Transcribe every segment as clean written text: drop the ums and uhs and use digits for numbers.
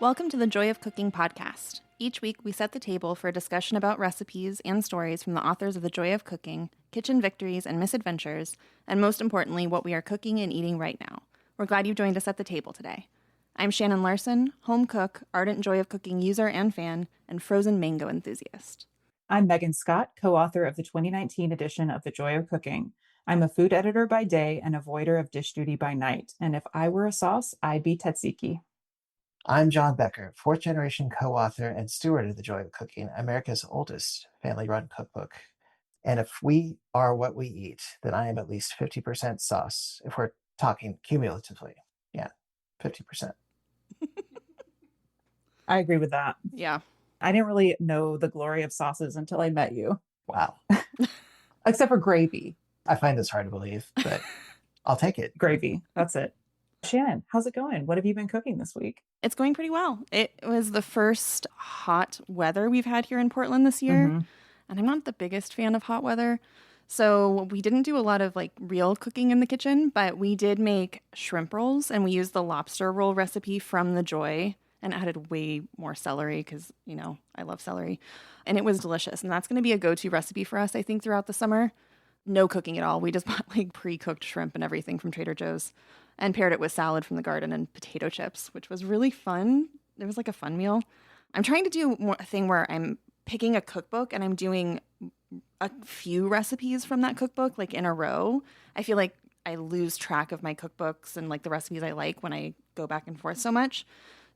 Welcome to the Joy of Cooking podcast. Each week, we set the table for a discussion about recipes and stories from the authors of The Joy of Cooking, Kitchen Victories and Misadventures, and most importantly, what we are cooking and eating right now. We're glad you've joined us at the table today. I'm Shannon Larson, home cook, ardent Joy of Cooking user and fan, and frozen mango enthusiast. I'm Megan Scott, co-author of the 2019 edition of The Joy of Cooking. I'm a food editor by day and avoider of dish duty by night. And if I were a sauce, I'd be tzatziki. I'm John Becker, fourth generation co-author and steward of The Joy of Cooking, America's oldest family-run cookbook. And if we are what we eat, then I am at least 50% sauce, if we're talking cumulatively. Yeah, 50%. I agree with that. Yeah. I didn't really know the glory of sauces until I met you. Wow. Except for gravy. I find this hard to believe, but I'll take it. Gravy. That's it. Shannon, how's it going? What have you been cooking this week? It's going pretty well. It was the first hot weather we've had here in Portland this year. Mm-hmm. And I'm not the biggest fan of hot weather. So we didn't do a lot of real cooking in the kitchen, but we did make shrimp rolls and we used the lobster roll recipe from The Joy and added way more celery because, I love celery. And it was delicious. And that's going to be a go-to recipe for us, I think, throughout the summer. No cooking at all. We just bought pre-cooked shrimp and everything from Trader Joe's and paired it with salad from the garden and potato chips, which was really fun. It was a fun meal. I'm trying to do a thing where I'm picking a cookbook and I'm doing a few recipes from that cookbook in a row. I feel like I lose track of my cookbooks and the recipes I like when I go back and forth so much.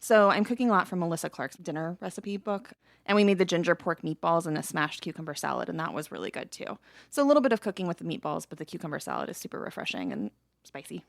So I'm cooking a lot from Melissa Clark's dinner recipe book. And we made the ginger pork meatballs and a smashed cucumber salad, and that was really good too. So a little bit of cooking with the meatballs, but the cucumber salad is super refreshing and spicy,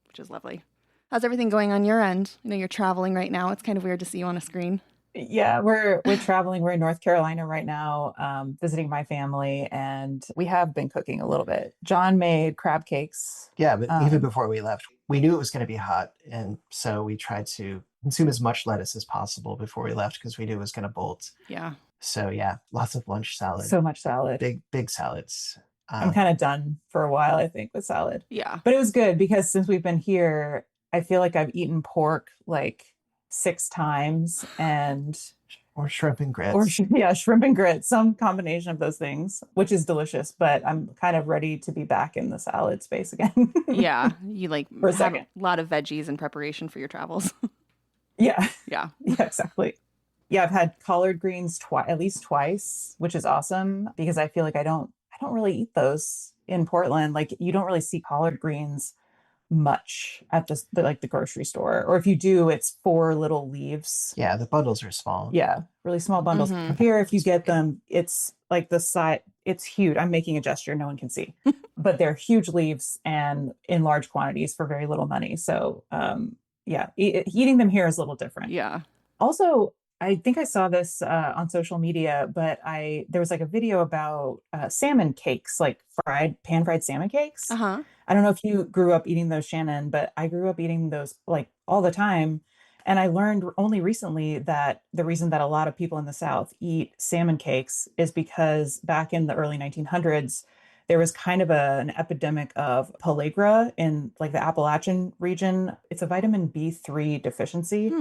which is lovely. How's everything going on your end? I know you're traveling right now. It's kind of weird to see you on a screen. Yeah, we're traveling. We're in North Carolina right now, visiting my family, and we have been cooking a little bit. John made crab cakes. Yeah, but even before we left, we knew it was going to be hot. And so we tried to consume as much lettuce as possible before we left because we knew it was going to bolt. Yeah. So yeah, lots of lunch salad. So much salad. Big salads. I'm kind of done for a while, I think, with salad. Yeah. But it was good because since we've been here, I feel like I've eaten pork 6 times or shrimp and grits. Shrimp and grits, some combination of those things, which is delicious. But I'm kind of ready to be back in the salad space again. Yeah. You for a have second. A lot of veggies in preparation for your travels. Yeah. Yeah. Yeah, exactly. Yeah, I've had collard greens at least twice, which is awesome because I feel like I don't really eat those in Portland. You don't really see collard greens much at the grocery store, or if you do, it's 4 little leaves. Yeah, the bundles are small. Yeah, really small bundles. Mm-hmm. Here, if you get them, it's the size. It's huge. I'm making a gesture, no one can see, but they're huge leaves and in large quantities for very little money. So, eating them here is a little different. Yeah. Also, I think I saw this on social media, but there was a video about salmon cakes, pan-fried salmon cakes. Uh-huh. I don't know if you grew up eating those, Shannon, but I grew up eating those all the time. And I learned only recently that the reason that a lot of people in the South eat salmon cakes is because back in the early 1900s, there was kind of an epidemic of pellagra in the Appalachian region. It's a vitamin B3 deficiency.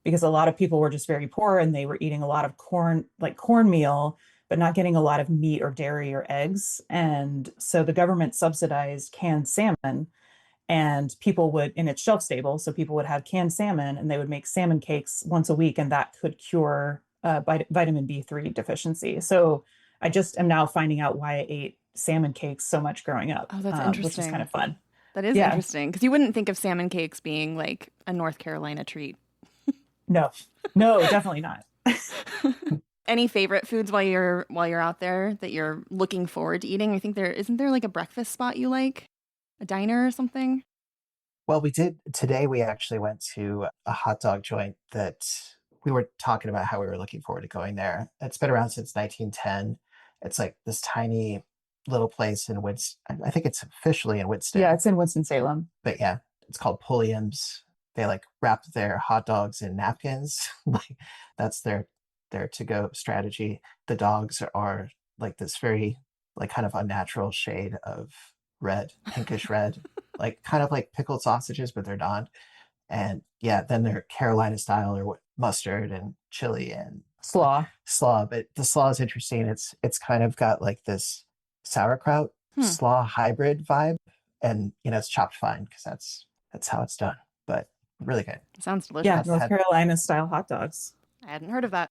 Because a lot of people were just very poor and they were eating a lot of cornmeal, but not getting a lot of meat or dairy or eggs. And so the government subsidized canned salmon and and it's shelf stable. So people would have canned salmon and they would make salmon cakes once a week and that could cure vitamin B3 deficiency. So I just am now finding out why I ate salmon cakes so much growing up. Oh, that's interesting. Which is kind of fun. That is interesting because you wouldn't think of salmon cakes being a North Carolina treat. No, definitely not. Any favorite foods while you're out there that you're looking forward to eating? I think isn't there a breakfast spot you like? A diner or something? Well, we did today. We actually went to a hot dog joint that we were talking about how we were looking forward to going there. It's been around since 1910. It's this tiny little place in Winston. I think it's officially in Winston. Yeah, it's in Winston-Salem. But yeah, it's called Pulliam's. They wrap their hot dogs in napkins. That's their to-go strategy. The dogs are this very kind of unnatural shade of red, pinkish red, kind of like pickled sausages, but they're not. And yeah, then they're Carolina style or what mustard and chili and Slaw. slaw. But the slaw is interesting. It's kind of got like this sauerkraut Hmm. slaw hybrid vibe, and it's chopped fine because that's how it's done. But really good. Sounds Yeah, delicious. North Had Carolina style hot dogs. I hadn't heard of that.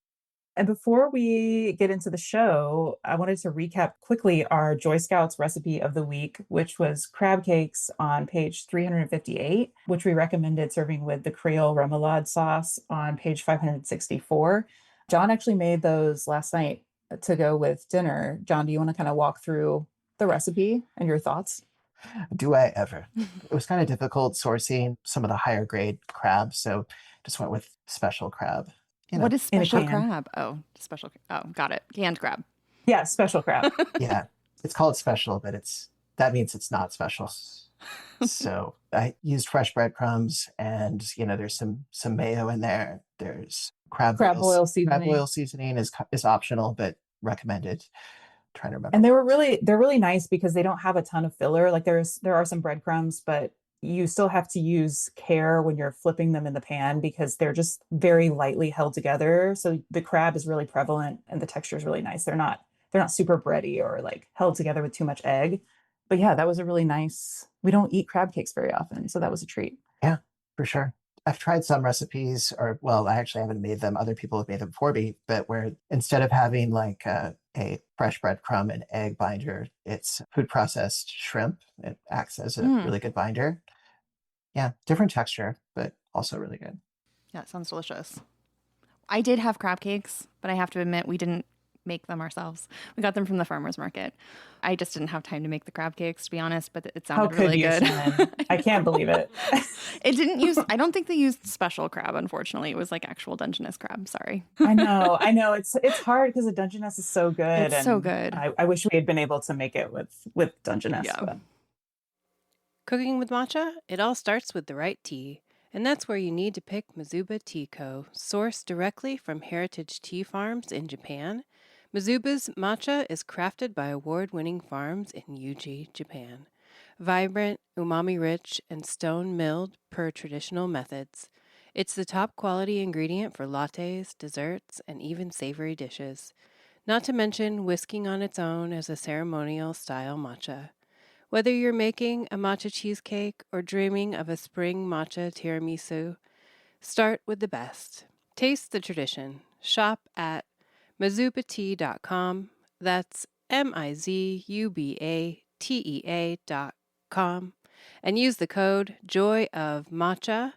And before we get into the show, I wanted to recap quickly our Joy Scouts recipe of the week, which was crab cakes on page 358, which we recommended serving with the Creole remoulade sauce on page 564. John actually made those last night to go with dinner. John, do you want to kind of walk through the recipe and your thoughts? Do I ever? It was kind of difficult sourcing some of the higher grade crabs, so just went with special crab. What is In a special can. crab? Oh, special. Oh, got it. Canned crab. Yeah, special crab. Yeah, it's called special, but that means it's not special. So I used fresh breadcrumbs, and there's some mayo in there. There's Crab oil crab seasoning. oil seasoning is optional, but recommended. Trying to remember. And they're really nice because they don't have a ton of filler. Like there are some breadcrumbs, but you still have to use care when you're flipping them in the pan because they're just very lightly held together. So the crab is really prevalent and the texture is really nice. They're not super bready or like held together with too much egg. But yeah, that was a really nice. We don't eat crab cakes very often, so that was a treat. Yeah, for sure. I've tried some recipes, or well, I actually haven't made them. Other people have made them for me, but where instead of having like a fresh breadcrumb and egg binder, it's food processed shrimp. It acts as a Mm. really good binder. Yeah, different texture, but also really good. Yeah, it sounds delicious. I did have crab cakes, but I have to admit we didn't make them ourselves. We got them from the farmer's market. I just didn't have time to make the crab cakes, to be honest, but it How sounded could really you, good. Shannon? I can't believe it. I don't think they used special crab, unfortunately. It was like actual Dungeness crab. Sorry. I know. It's hard because the Dungeness is so good, It's so and good. I wish we had been able to make it with Dungeness. Yeah. But. Cooking with matcha? It all starts with the right tea. And that's where you need to pick Mizuba Tea Co., sourced directly from heritage tea farms in Japan. Mizuba's matcha is crafted by award-winning farms in Yuji, Japan. Vibrant, umami-rich, and stone-milled per traditional methods. It's the top quality ingredient for lattes, desserts, and even savory dishes. Not to mention whisking on its own as a ceremonial-style matcha. Whether you're making a matcha cheesecake or dreaming of a spring matcha tiramisu, start with the best. Taste the tradition. Shop at mizubatea.com. That's mizubatea.com. And use the code Joy of Matcha,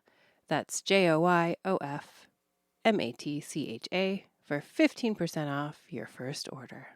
that's JOYOFMATCHA, for 15% off your first order.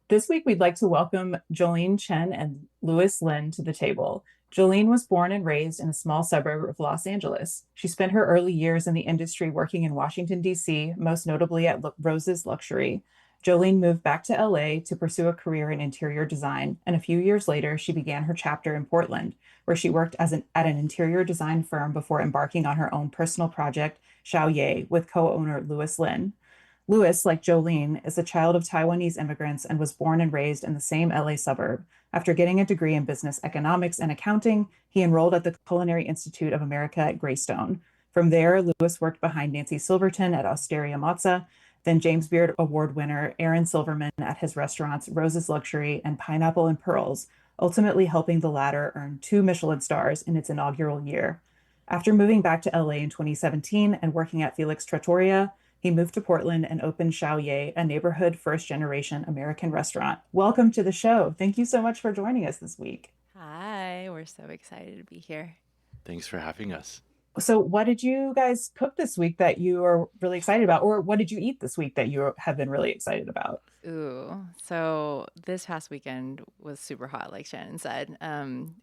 This week, we'd like to welcome Jolyn Chen and Louis Lin to the table. Jolene was born and raised in a small suburb of Los Angeles. She spent her early years in the industry working in Washington, D.C., most notably at Rose's Luxury. Jolene moved back to LA to pursue a career in interior design, and a few years later, she began her chapter in Portland, where she worked at an interior design firm before embarking on her own personal project, Xiaoye, with co-owner Louis Lin. Louis, like Jolene, is a child of Taiwanese immigrants and was born and raised in the same LA suburb. After getting a degree in business economics and accounting, he enrolled at the Culinary Institute of America at Greystone. From there, Louis worked behind Nancy Silverton at Osteria Mozza, then James Beard Award winner Aaron Silverman at his restaurants Rose's Luxury and Pineapple and Pearls, ultimately helping the latter earn 2 Michelin stars in its inaugural year. After moving back to LA in 2017 and working at Felix Trattoria, he moved to Portland and opened Xiaoye, a neighborhood first-generation American restaurant. Welcome to the show. Thank you so much for joining us this week. Hi, we're so excited to be here. Thanks for having us. So what did you guys cook this week that you are really excited about? Or what did you eat this week that you have been really excited about? Ooh, so this past weekend was super hot, like Shannon said.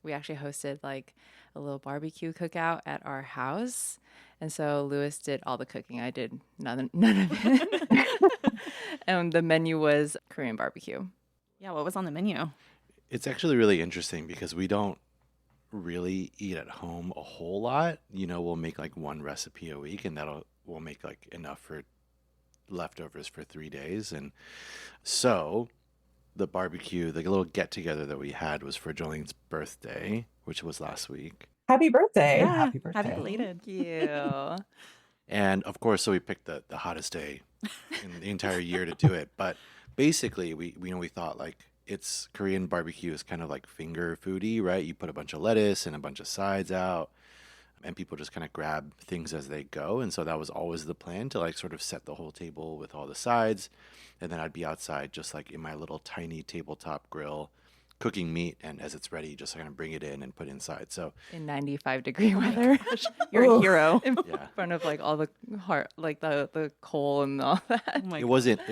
We actually hosted like a little barbecue cookout at our house. And so Louis did all the cooking. I did none of it. And the menu was Korean barbecue. Yeah, what was on the menu? It's actually really interesting because we don't really eat at home a whole lot. We'll make like one recipe a week, and we'll make like enough for leftovers for 3 days. And so the barbecue, the little get together that we had was for Jolene's birthday, which was last week. Happy birthday. Yeah. Happy birthday. Happy belated. Thank you. And of course, so we picked the hottest day in the entire year to do it. But basically, we thought like it's Korean barbecue is kind of like finger foody, right? You put a bunch of lettuce and a bunch of sides out, and people just kind of grab things as they go. And so that was always the plan, to like sort of set the whole table with all the sides, and then I'd be outside just like in my little tiny tabletop grill cooking meat, and as it's ready, just kind of bring it in and put it inside. So In 95-degree weather. You're Ooh. a hero. In yeah, front of like all the the coal and all that. Oh my it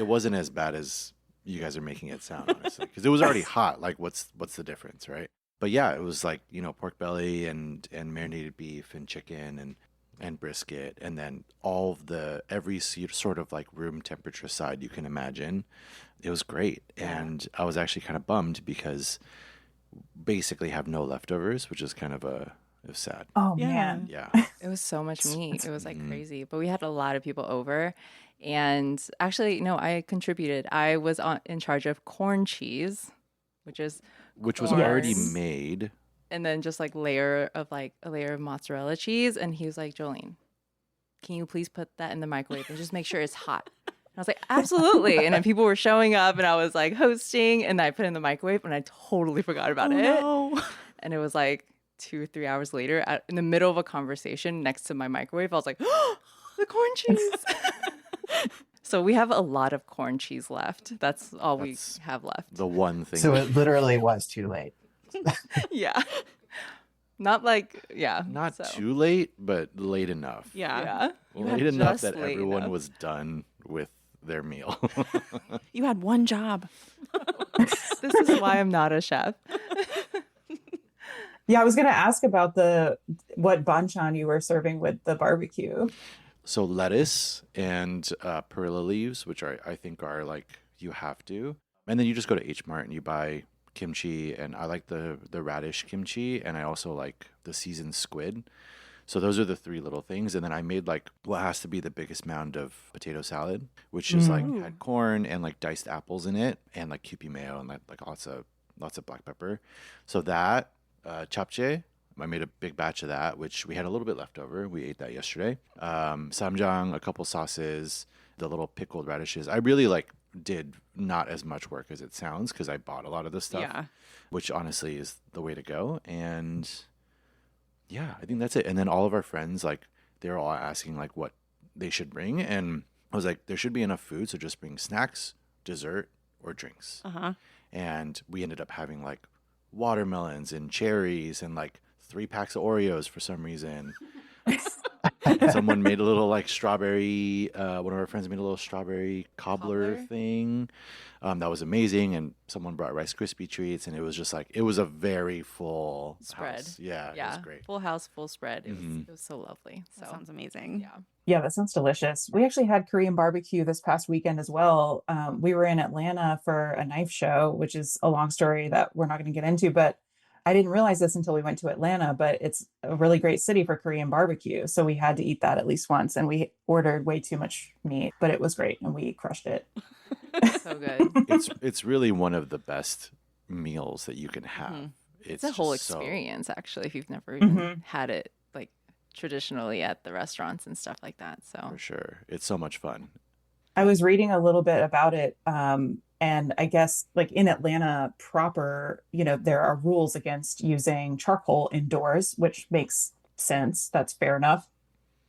wasn't as bad as you guys are making it sound, honestly, because it was already hot. Like, what's the difference, right? But yeah, it was like, pork belly and marinated beef and chicken and brisket, and then all of every sort of like room temperature side you can imagine. It was great, and I was actually kind of bummed because basically have no leftovers, which is kind of it was sad. Oh Yeah. man. Yeah, It was so much meat. It was like Mhm. crazy. But we had a lot of people over. And actually, no, I contributed. I was in charge of corn cheese, which is, which was Corn. already Yes. made. and then just like a layer of mozzarella cheese. And he was like, Jolene, can you please put that in the microwave and just make sure it's hot? And I was like, absolutely. And then people were showing up and I was like hosting, and I put it in the microwave and I totally forgot about it. No. And it was like 2 or 3 hours later, in the middle of a conversation next to my microwave, I was like, oh, the corn cheese. So we have a lot of corn cheese left. That's all That's we have left. The one thing. So it literally was too late. Yeah. Not like, yeah. Not so, too late, but late enough. Yeah. Yeah. Late enough Just that late everyone enough. was done with their meal. You had one job. This is why I'm not a chef. Yeah, I was gonna ask about what banchan you were serving with the barbecue. So lettuce and perilla leaves, which I think are like you have to, and then you just go to H Mart and you buy kimchi, and I like the radish kimchi, and I also like the seasoned squid. So those are the three little things, and then I made like what has to be the biggest mound of potato salad, which is like Ooh. had corn and like diced apples in it, and like Kewpie mayo and like lots of black pepper. So that japchae, I made a big batch of that, which we had a little bit left over. We ate that yesterday. Samjang, a couple sauces, the little pickled radishes. I really did not as much work as it sounds because I bought a lot of this stuff, Yeah. which honestly is the way to go. And yeah, I think that's it. And then all of our friends, like, they're all asking like what they should bring, and I was like, there should be enough food, so just bring snacks, dessert, or drinks. Uh-huh. And we ended up having like watermelons and cherries and like 3 packs of Oreos for some reason. And someone made a little like strawberry, one of our friends made a little strawberry cobbler Cobbler? thing. That was amazing. And someone brought Rice Krispie treats, and it was just like, it was a very full Spread. house. Yeah, it Yeah. was great. Full house, full spread. Mhm. It was so lovely. So, That sounds amazing. yeah. Yeah, that sounds delicious. We actually had Korean barbecue this past weekend as well. We were in Atlanta for a knife show, which is a long story that we're not going to get into, but I didn't realize this until we went to Atlanta, but it's a really great city for Korean barbecue. So we had to eat that at least once, and we ordered way too much meat, but it was great and we crushed it. So good. It's really one of the best meals that you can have. Mhm. It's a whole just so- experience, actually, if you've never even Mhm. had it like traditionally at the restaurants and stuff like that. So, for sure. It's so much fun. I was reading a little bit about it. And I guess like in Atlanta proper, there are rules against using charcoal indoors, which makes sense. That's fair enough.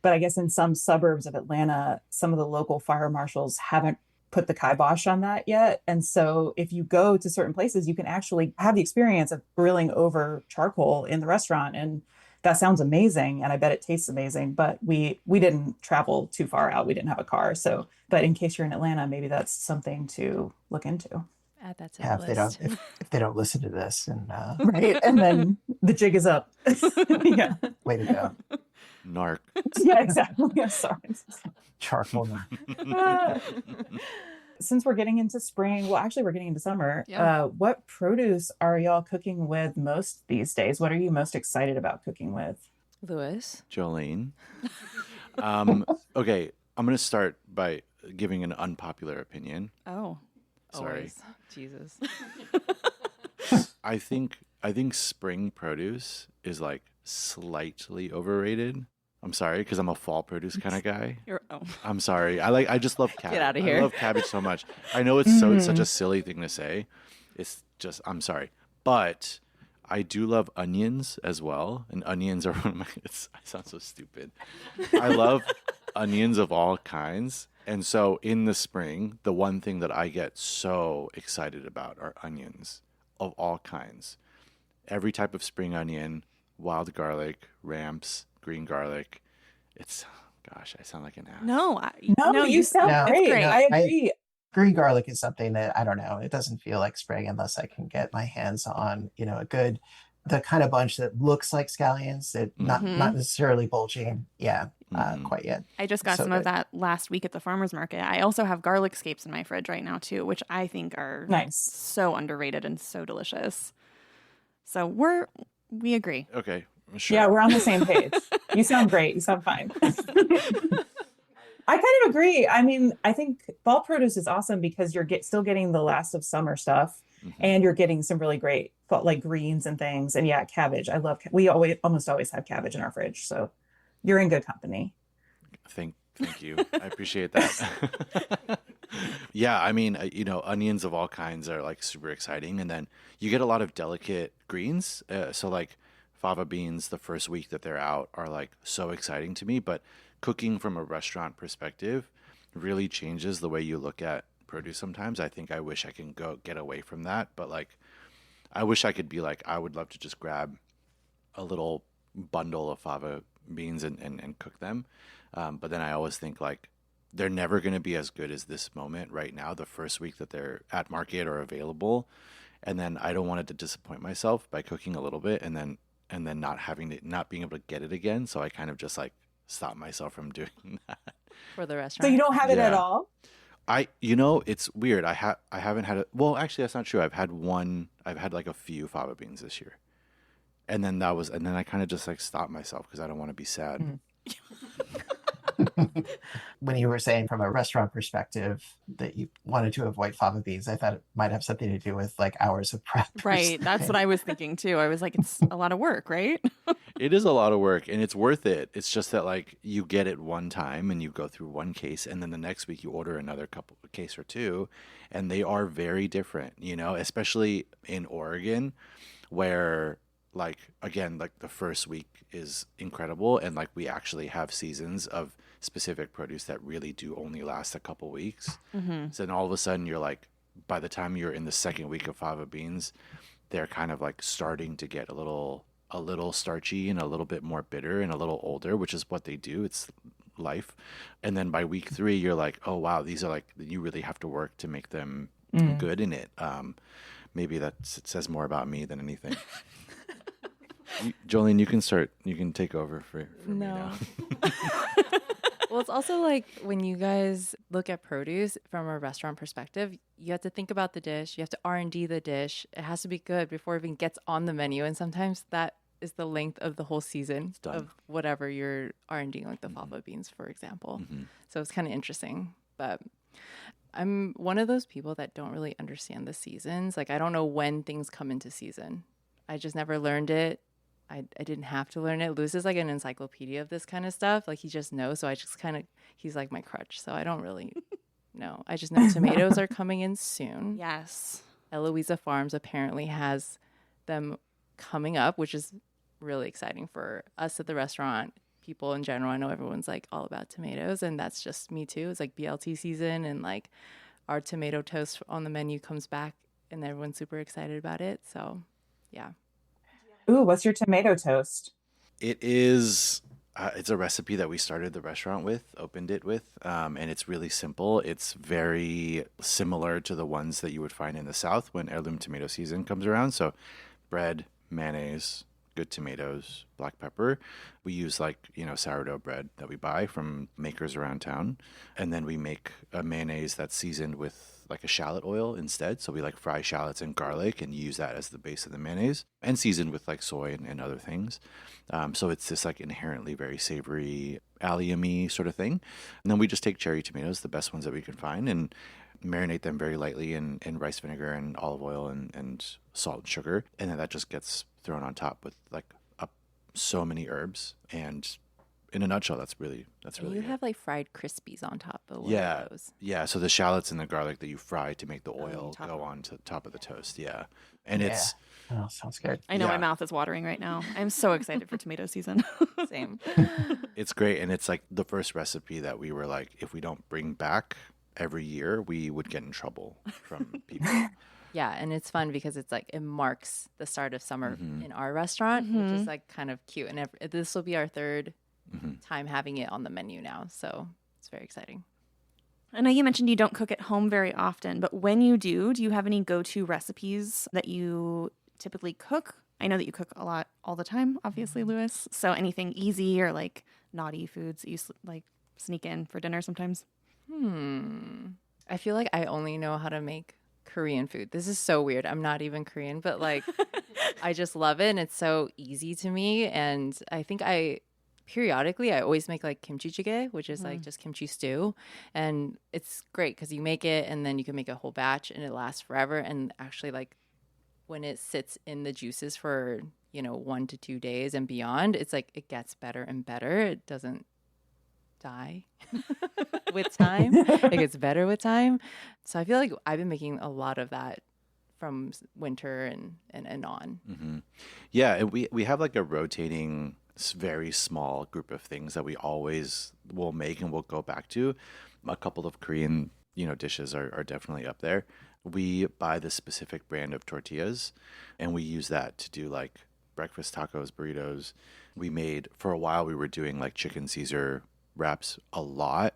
But I guess in some suburbs of Atlanta, some of the local fire marshals haven't put the kibosh on that yet. And so if you go to certain places, you can actually have the experience of grilling over charcoal in the restaurant. And that sounds amazing. And I bet it tastes amazing. But we didn't travel too far out. We didn't have a car. So, but in case you're in Atlanta, maybe that's something to look into. add that to Yeah, the if they don't list. if they don't listen to this, and Right. And then the jig is up. Yeah. way to go. Narc. Yeah, exactly. Yeah, sorry. Charcoal. Since we're getting into spring, well, actually, we're getting into summer. Yeah. What produce are y'all cooking with most these days? What are you most excited about cooking with? Lewis. Jolene. Okay, I'm going to start by giving an unpopular opinion. Oh. Sorry. Always. Jesus. I think I think spring produce is like slightly overrated. I'm sorry, because I'm a fall produce kind of guy. Oh. I'm sorry. I just love cabbage. Get outta I here. love cabbage so much. I know it's such a silly thing to say. It's just I'm sorry, but I do love onions as well, and onions are one of my. I sound so stupid. I love onions of all kinds, and so in the spring, the one thing that I get so excited about are onions of all kinds. Every type of spring onion, wild garlic, ramps, green garlic. It's gosh, I sound like an ass. No, you sound No, great. great. I agree. green garlic is something that I don't know. It doesn't feel like spring unless I can get my hands on, a good, the kind of bunch that looks like scallions, that not necessarily bulging. Yeah, quite yet. I just got So some of good. that last week at the farmer's market. I also have garlic scapes in my fridge right now too, which I think are Nice. so underrated and so delicious. So we agree. Okay, sure. Yeah, we're on the same page. You sound great. You sound fine. I kind of agree. I mean, I think fall produce is awesome because you're still getting the last of summer stuff, and you're getting some really great like greens and things. And yeah, cabbage. I love. We almost always have cabbage in our fridge, so you're in good company. Thank you. I appreciate that. Yeah, I mean, onions of all kinds are like super exciting, and then you get a lot of delicate greens. So like fava beans, the first week that they're out, are like so exciting to me. But cooking from a restaurant perspective really changes the way you look at produce. Sometimes I think I wish I can get away from that, but like I wish I could be like I would love to just grab a little bundle of fava beans and cook them. But then I always think like they're never going to be as good as this moment right now, the first week that they're at market or available. And then I don't want it to disappoint myself by cooking a little bit and then not being able to get it again. So I kind of just like stop myself from doing that. For the So restaurant. you don't have it at Yeah. all? It's weird. I haven't had it. Well, actually, that's not true. I've had like a few fava beans this year. And then I kind of just like stopped myself because I don't want to be sad. When you were saying from a restaurant perspective that you wanted to avoid fava beans, I thought it might have something to do with like hours of prep. or Right. That's what something. I was thinking too. I was like, it's a lot of work, right? It is a lot of work and it's worth it. It's just that like you get it one time and you go through one case and then the next week you order another case or two and they are very different, especially in Oregon where like again like the first week is incredible and like we actually have seasons of specific produce that really do only last a couple weeks. So then all of a sudden you're like by the time you're in the second week of fava beans, they're kind of like starting to get a little starchy and a little bit more bitter and a little older, which is what they do. It's life. And then by week 3, you're like, oh wow, these are like you really have to work to make them good in it. Maybe it says more about me than anything. Jolene, you can take over for me now. Well, it's also like when you guys look at produce from a restaurant perspective, you have to think about the dish. You have to R&D the dish. It has to be good before it even gets on the menu. And sometimes that is the length of the whole season of whatever you're R&Ding, like the fava beans, for example. So it's kind of interesting. But I'm one of those people that don't really understand the seasons. Like I don't know when things come into season. I just never learned it. I didn't have to learn it. Luz is like an encyclopedia of this kind of stuff. Like he just knows. So I just he's like my crutch. So I don't really know. I just know tomatoes are coming in soon. Yes. Eloisa Farms apparently has them coming up, which is really exciting for us at the restaurant. People in general, I know everyone's like all about tomatoes and that's just me too. It's like BLT season and like our tomato toast on the menu comes back and everyone's super excited about it. So yeah. Ooh, what's your tomato toast? It is. It's a recipe that we started the restaurant with, opened it with, and it's really simple. It's very similar to the ones that you would find in the South when heirloom tomato season comes around. So, bread, mayonnaise, good tomatoes, black pepper. We use like sourdough bread that we buy from makers around town, and then we make a mayonnaise that's seasoned with like a shallot oil instead. So we like fry shallots and garlic and use that as the base of the mayonnaise and seasoned with like soy and other things. So it's this like inherently very savory, allium-y sort of thing. And then we just take cherry tomatoes, the best ones that we can find, and marinate them very lightly in rice vinegar and olive oil and salt and sugar. And then that just gets thrown on top with like so many herbs. And in a nutshell, that's really You it. have like fried crispies on top of one Yeah. of those. Yeah. So the shallots and the garlic that you fry to make the on oil top go of- on to the top of the toast. Yeah. And Yeah. it's, Oh, sounds good. I know my Yeah. mouth is watering right now. I'm so excited for tomato season. Same. it's great. And it's like the first recipe that we were like, if we don't bring back every year, we would get in trouble from people. Yeah, and it's fun because it's like it marks the start of summer Mhm. in our restaurant, which Mhm. is like kind of cute. And this will be our third Mhm. time having it on the menu now, so it's very exciting. I know you mentioned you don't cook at home very often, but when you do you have any go-to recipes that you typically cook? I know that you cook a lot all the time, obviously, Lewis. So anything easy or like naughty foods that you like sneak in for dinner sometimes? I feel like I only know how to make Korean food. This is so weird. I'm not even Korean, but like I just love it and it's so easy to me. And I think periodically I always make like kimchi jjigae, which is like just kimchi stew. And it's great because you make it and then you can make a whole batch and it lasts forever. And actually like when it sits in the juices for, 1 to 2 days and beyond, it's like it gets better and better. It doesn't die with time. It gets better with time. So I feel like I've been making a lot of that from winter and on. Mm-hmm. Yeah, and we have like a rotating, very small group of things that we always will make and we'll go back to. A couple of Korean, dishes are definitely up there. We buy this specific brand of tortillas, and we use that to do like breakfast tacos, burritos. For a while, we were doing like chicken Caesar wraps a lot,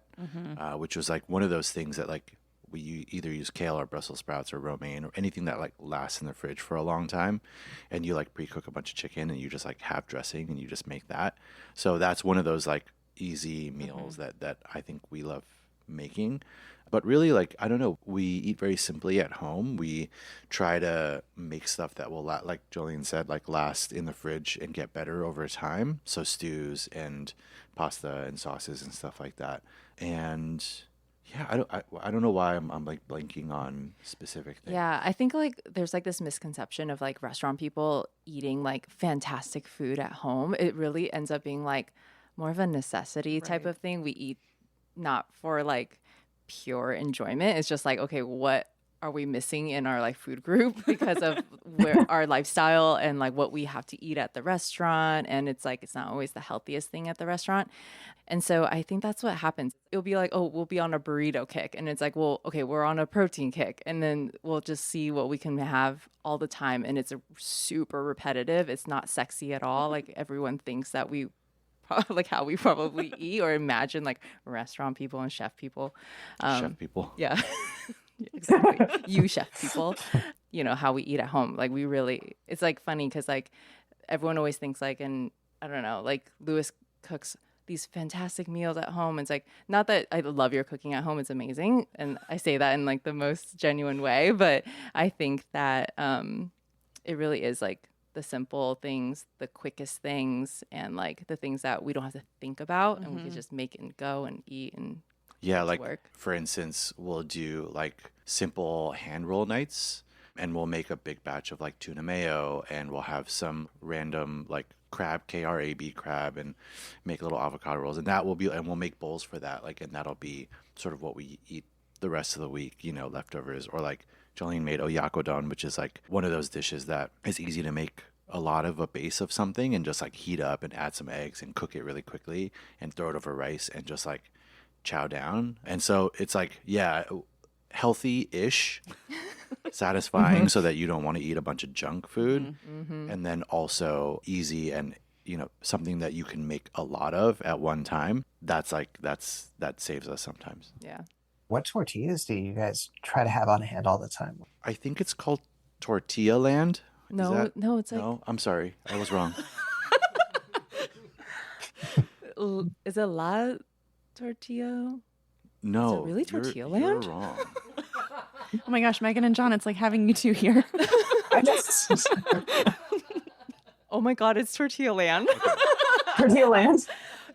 which was like one of those things that like we either use kale or Brussels sprouts or romaine or anything that like lasts in the fridge for a long time, and you like pre-cook a bunch of chicken and you just like have dressing and you just make that. So that's one of those like easy meals that I think we love making. But really, like, I don't know, we eat very simply at home. We try to make stuff that will, like Jolene said, like last in the fridge and get better over time. So stews and pasta and sauces and stuff like that. And yeah, I don't know why I'm like blanking on specific things. Yeah, I think like there's like this misconception of like restaurant people eating like fantastic food at home. It really ends up being like more of a necessity type of thing. We eat not for like pure enjoyment. It's just like, okay, what are we missing in our like food group because of where our lifestyle and like what we have to eat at the restaurant? And it's like it's not always the healthiest thing at the restaurant. And so I think that's what happens. It'll be like, oh, we'll be on a burrito kick. And it's like, well, okay, we're on a protein kick. And then we'll just see what we can have all the time. And it's super repetitive. It's not sexy at all. Like everyone thinks that we like how we probably eat or imagine like restaurant people and chef people. Chef people. Yeah, exactly. You chef people, how we eat at home. Like we really, it's like funny because like everyone always thinks like, and I don't know, like Lewis cooks these fantastic meals at home. It's like, not that I love your cooking at home. It's amazing. And I say that in like the most genuine way, but I think that it really is like the simple things, the quickest things, and like the things that we don't have to think about and we can just make it and go and eat and like work. For instance, we'll do like simple hand roll nights and we'll make a big batch of like tuna mayo and we'll have some random like crab, KRAB crab, and make little avocado rolls, and we'll make bowls for that, like, and that'll be sort of what we eat the rest of the week, leftovers. Or like Jolene made oyakodon, which is like one of those dishes that is easy to make a lot of a base of something and just like heat up and add some eggs and cook it really quickly and throw it over rice and just like chow down. And so it's like, yeah, healthy-ish, satisfying so that you don't want to eat a bunch of junk food. And then also easy and, something that you can make a lot of at one time. That saves us sometimes. Yeah. What tortillas do you guys try to have on hand all the time? I think it's called Tortilla Land. No, it's like, No, I'm sorry. I was wrong. is it La Tortilla? No. Is it really Tortilla Land? You're wrong. Oh my gosh, Megan and John, it's like having you two here. I just Oh my God, it's Tortilla Land. Tortilla Land.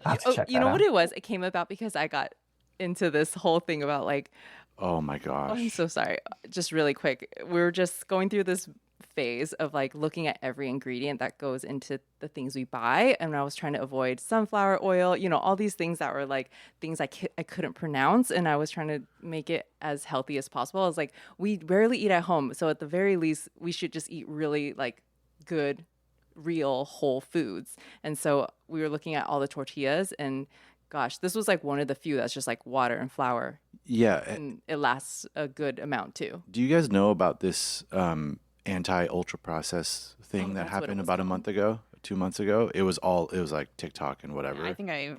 I'll have to check You that know out. what it was? It came about because I got into this whole thing about like Oh my Oh, I'm gosh. so sorry. Just really quick. We were just going through this phase of like looking at every ingredient that goes into the things we buy. And I was trying to avoid sunflower oil, all these things that were like things I couldn't pronounce. And I was trying to make it as healthy as possible. I was like, we rarely eat at home. So at the very least, we should just eat really like good, real whole foods. And so we were looking at all the tortillas and gosh, this was like one of the few that's just like water and flour Yeah. and it lasts a good amount too. Do you guys know about this anti ultra process thing that That's what it happened was about a called. month ago, 2 months ago? It was like TikTok and whatever. I think I've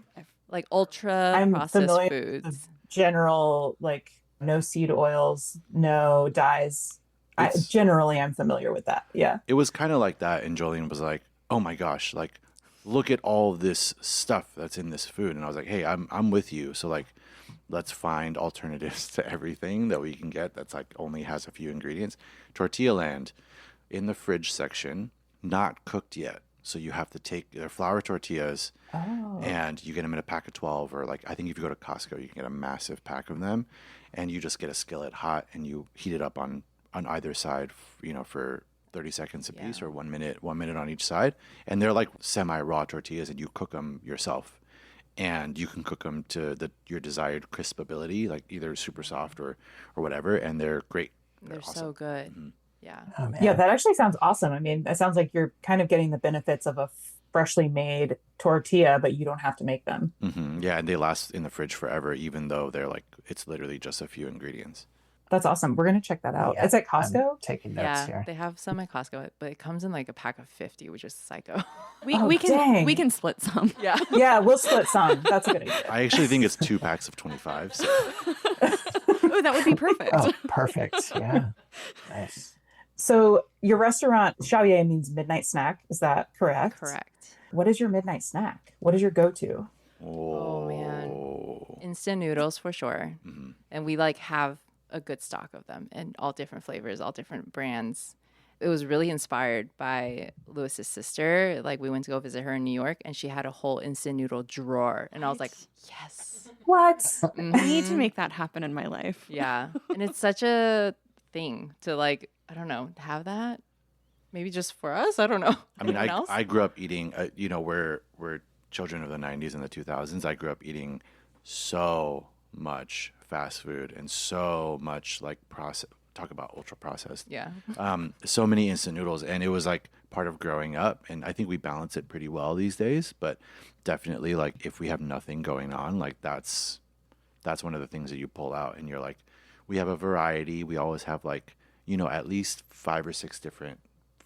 Like ultra I'm processed familiar with the foods. general, like, no seed oils, no dyes. It's- I'm familiar with that. Yeah. It was kind of like that, and Jolene was like, "Oh my gosh, like, look at all this stuff that's in this food." And I was like, "Hey, I'm with you. So like, let's find alternatives to everything that we can get that's like only has a few ingredients." Tortilla Land, in the fridge section, not cooked yet. So you have to take their flour tortillas Oh. and you get them in a pack of 12, or like I think if you go to Costco, you can get a massive pack of them, and you just get a skillet hot and you heat it up on either side, for 30 seconds a piece, Yeah. or 1 minute, 1 minute on each side, and they're like semi-raw tortillas, and you cook them yourself, and you can cook them to your desired crispability, like either super soft or whatever, and they're great. They're awesome. so good. Mhm. Yeah. Oh man. Yeah, that actually sounds awesome. I mean, it sounds like you're kind of getting the benefits of a freshly made tortilla, but you don't have to make them. Yeah, and they last in the fridge forever, even though they're like it's literally just a few ingredients. That's awesome. We're going to check that out. Yeah, It's at I'm Costco. taking notes Yeah. here. They have some at Costco, but it comes in like a pack of 50, which is psycho. we, Oh, we can dang. we can split some. yeah. Yeah, we'll split some. That's a good idea. I actually think it's 2 packs of 25. So. Oh, that would be perfect. Oh, perfect. Yeah. Nice. So your restaurant, Xiaoye, means midnight snack. Is that correct? Correct. What is your midnight snack? What is your go-to? Oh, man. Oh. Instant noodles for sure. Mhm. And we like have a good stock of them and all different flavors, all different brands. It was really inspired by Lewis's sister. Like we went to go visit her in New York and she had a whole instant noodle drawer. And I was like, yes. What? I need to Mhm. make that happen in my life. Yeah. And it's such a thing to like, I don't know, have that. Maybe just for us. I don't know. I mean, Anyone else? I grew up eating, we're children of the 90s and the 2000s. I grew up eating so much fast food and so much like talk about ultra processed. Yeah. So many instant noodles, and it was like part of growing up, and I think we balance it pretty well these days, but definitely like if we have nothing going on, like that's one of the things that you pull out and you're like, we have a variety. We always have like, at least 5 or 6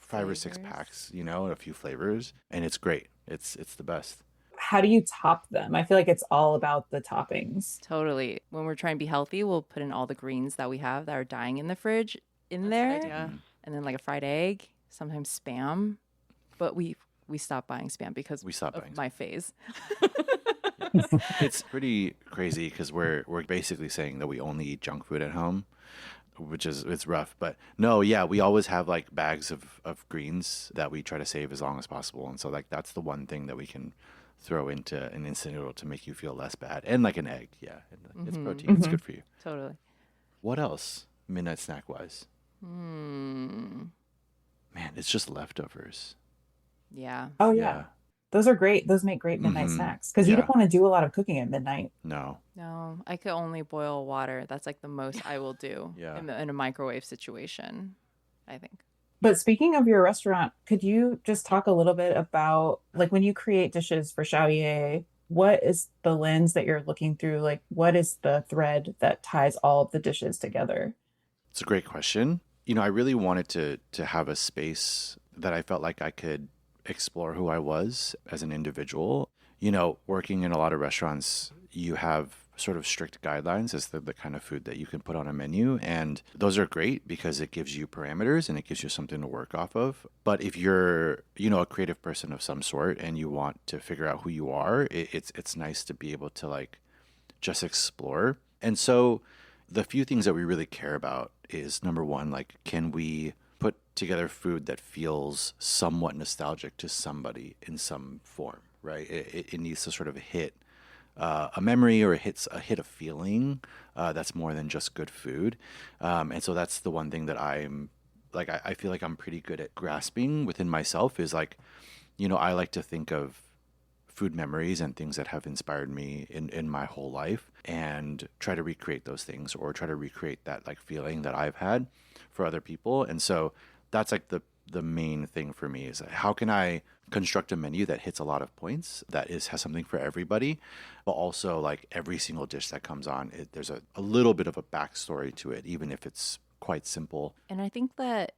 Flavors. packs, a few flavors, and it's great. It's the best. How do you top them? I feel like it's all about the toppings. Totally. When we're trying to be healthy, we'll put in all the greens that we have that are dying in the fridge in there. Yeah. And then like a fried egg, sometimes spam. But we stopped buying spam because We stopped of buying my phase. It's pretty crazy because we're basically saying that we only eat junk food at home, which is it's rough. But no, yeah, we always have like bags of greens that we try to save as long as possible, and so like that's the one thing that we can throw into an instant noodle to make you feel less bad, and like an egg, yeah, it's protein, it's good for you. Totally. What else midnight snack wise? Mm, Man, it's just leftovers. yeah. Oh, yeah. Those are great. Those make great midnight Mhm. snacks because you Yeah. don't want to do a lot of cooking at midnight. No. No, I could only boil water. That's like the most I will do Yeah. in a microwave situation, I think. But speaking of your restaurant, could you just talk a little bit about like when you create dishes for Xiaoye, what is the lens that you're looking through? Like, what is the thread that ties all of the dishes together? It's a great question. I really wanted to have a space that I felt like I could explore who I was as an individual. Working in a lot of restaurants, you have sort of strict guidelines as the kind of food that you can put on a menu. And those are great because it gives you parameters and it gives you something to work off of. But if you're, a creative person of some sort and you want to figure out who you are, it's nice to be able to like just explore. And so the few things that we really care about is number one, like, can we put together food that feels somewhat nostalgic to somebody in some form, right? It needs to sort of hit a memory, or it hits a hit a feeling that's more than just good food. And so that's the one thing that I'm like, I feel like I'm pretty good at grasping within myself is like, I like to think of food memories and things that have inspired me in my whole life and try to recreate those things or try to recreate that like feeling that I've had for other people. And so that's like the main thing for me is how can I construct a menu that hits a lot of points that has something for everybody, but also like every single dish that comes on, there's a little bit of a backstory to it, even if it's quite simple. And I think that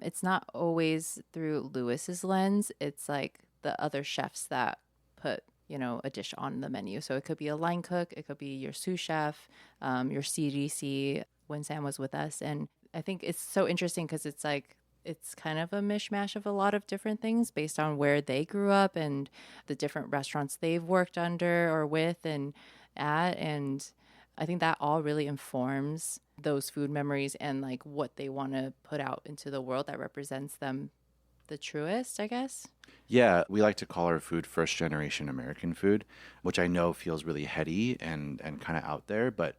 it's not always through Lewis's lens. It's like the other chefs that put, a dish on the menu. So it could be a line cook, it could be your sous chef, your CDC when Sam was with us. And I think it's so interesting because it's like, it's kind of a mishmash of a lot of different things based on where they grew up and the different restaurants they've worked under or with and at. And I think that all really informs those food memories and like what they want to put out into the world that represents them the truest, I guess. Yeah, we like to call our food first generation American food, which I know feels really heady and kind of out there, but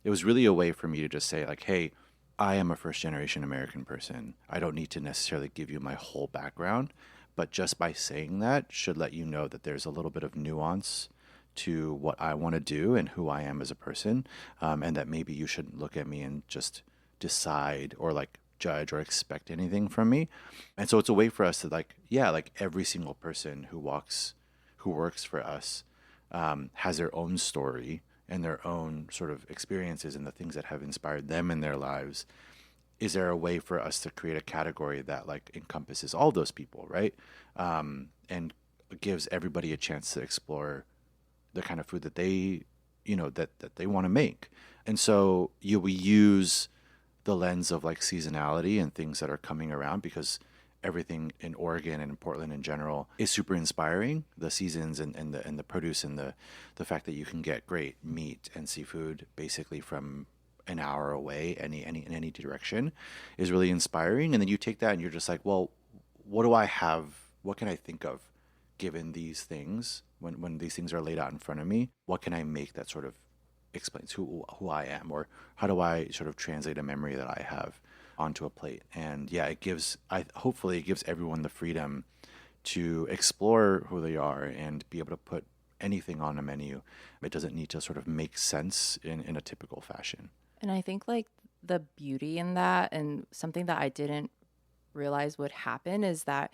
it was really a way for me to just say like, hey, I am a first generation American person. I don't need to necessarily give you my whole background, but just by saying that should let you know that there's a little bit of nuance to what I want to do and who I am as a person, and that maybe you shouldn't look at me and just decide or like judge or expect anything from me. And so it's a way for us to like, yeah, like every single person who works for us has their own story and their own sort of experiences and the things that have inspired them in their lives. Is there a way for us to create a category that like encompasses all those people, right? And gives everybody a chance to explore the kind of food that they, that they want to make. And so we use the lens of like seasonality and things that are coming around because everything in Oregon and in Portland in general is super inspiring. The seasons and the produce and the fact that you can get great meat and seafood basically from an hour away, in any direction, is really inspiring. And then you take that and you're just like, well, what do I have? What can I think of, given these things when these things are laid out in front of me? What can I make that sort of explains who I am, or how do I sort of translate a memory that I have onto a plate? And yeah, hopefully it gives everyone the freedom to explore who they are and be able to put anything on a menu. It doesn't need to sort of make sense in a typical fashion. And I think like the beauty in that and something that I didn't realize would happen is that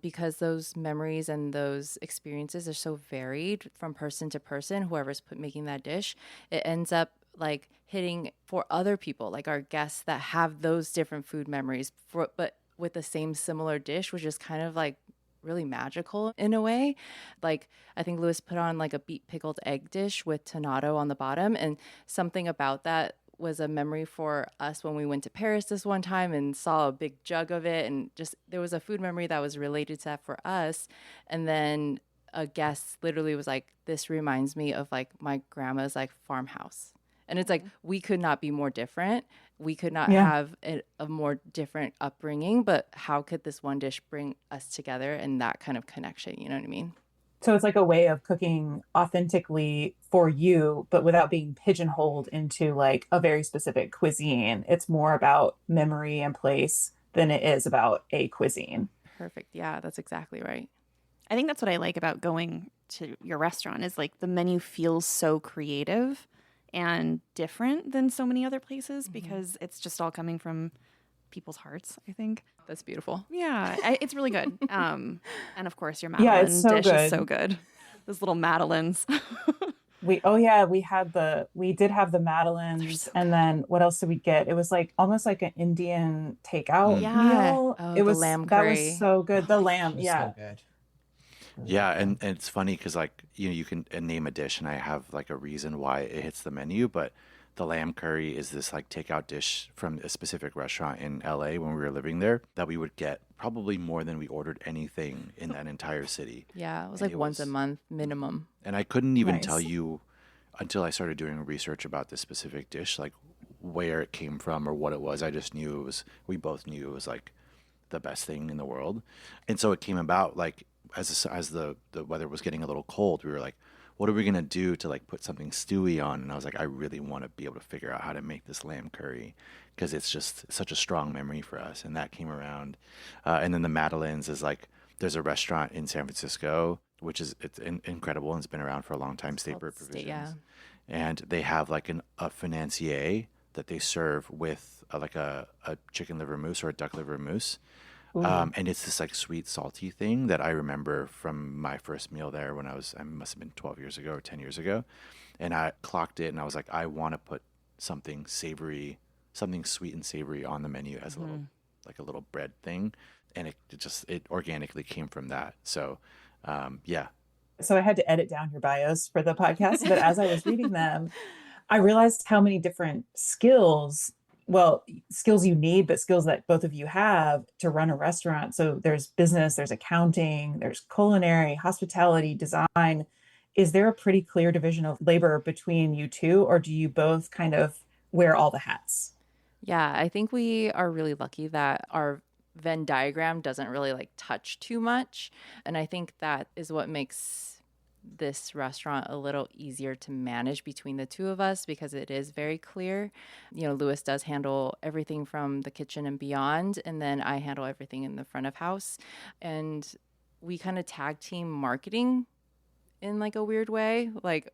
because those memories and those experiences are so varied from person to person, whoever's making that dish, it ends up like hitting for other people, like our guests that have those different food memories, but with the same similar dish, which is kind of like really magical in a way. Like I think Lewis put on like a beet pickled egg dish with tonado on the bottom, and something about that was a memory for us when we went to Paris this one time and saw a big jug of it, and just there was a food memory that was related to that for us. And then a guest literally was like, this reminds me of like my grandma's like farmhouse. And it's like, we could not be more different. We could not have a more different upbringing, but how could this one dish bring us together and that kind of connection? You know what I mean? So it's like a way of cooking authentically for you, but without being pigeonholed into like a very specific cuisine. It's more about memory and place than it is about a cuisine. Perfect. Yeah, that's exactly right. I think that's what I like about going to your restaurant is like the menu feels so creative and different than so many other places because it's just all coming from people's hearts, I think. That's beautiful. Yeah, it's really good. And of course, your Yeah, Madeleine it's so dish good. is so good. Those little Madeleines. We did have the Madeleines, So and then what else did we get? It was like almost like an Indian takeout Yeah. meal. Oh, It the was lamb that curry. was so good. The lamb, It's yeah. so good. Yeah, and it's funny because like you can name a dish, and I have like a reason why it hits the menu, but the lamb curry is this like takeout dish from a specific restaurant in LA when we were living there that we would get probably more than we ordered anything in that entire city. Yeah, it was And like once a month minimum. And I couldn't even Nice. tell you until I started doing research about this specific dish, like where it came from or what it was. I just knew we both knew it was like the best thing in the world. And so it came about like as the weather was getting a little cold, we were like, what are we gonna do to like put something stewy on? And I was like, I really want to be able to figure out how to make this lamb curry because it's just such a strong memory for us. And that came around. And then the Madeleines is like, there's a restaurant in San Francisco, which is incredible and it's been around for a long time, State-Bird Provisions. Yeah. And they have like a financier that they serve with like a chicken liver mousse or a duck liver mousse. And it's this like sweet, salty thing that I remember from my first meal there when I must have been 12 years ago or 10 years ago. And I clocked it and I was like, I want to put something savory, something sweet and savory on the menu as a little, like a little bread thing. And it organically came from that. So, yeah. So I had to edit down your bios for the podcast, but as I was reading them, I realized how many different skills you need, but skills that both of you have to run a restaurant. So there's business, there's accounting, there's culinary, hospitality, design. Is there a pretty clear division of labor between you two, or do you both kind of wear all the hats? Yeah, I think we are really lucky that our Venn diagram doesn't really like touch too much. And I think that is what makes this restaurant a little easier to manage between the two of us because it is very clear. You know, Louis does handle everything from the kitchen and beyond, and then I handle everything in the front of house. And we kind of tag team marketing in like a weird way. Like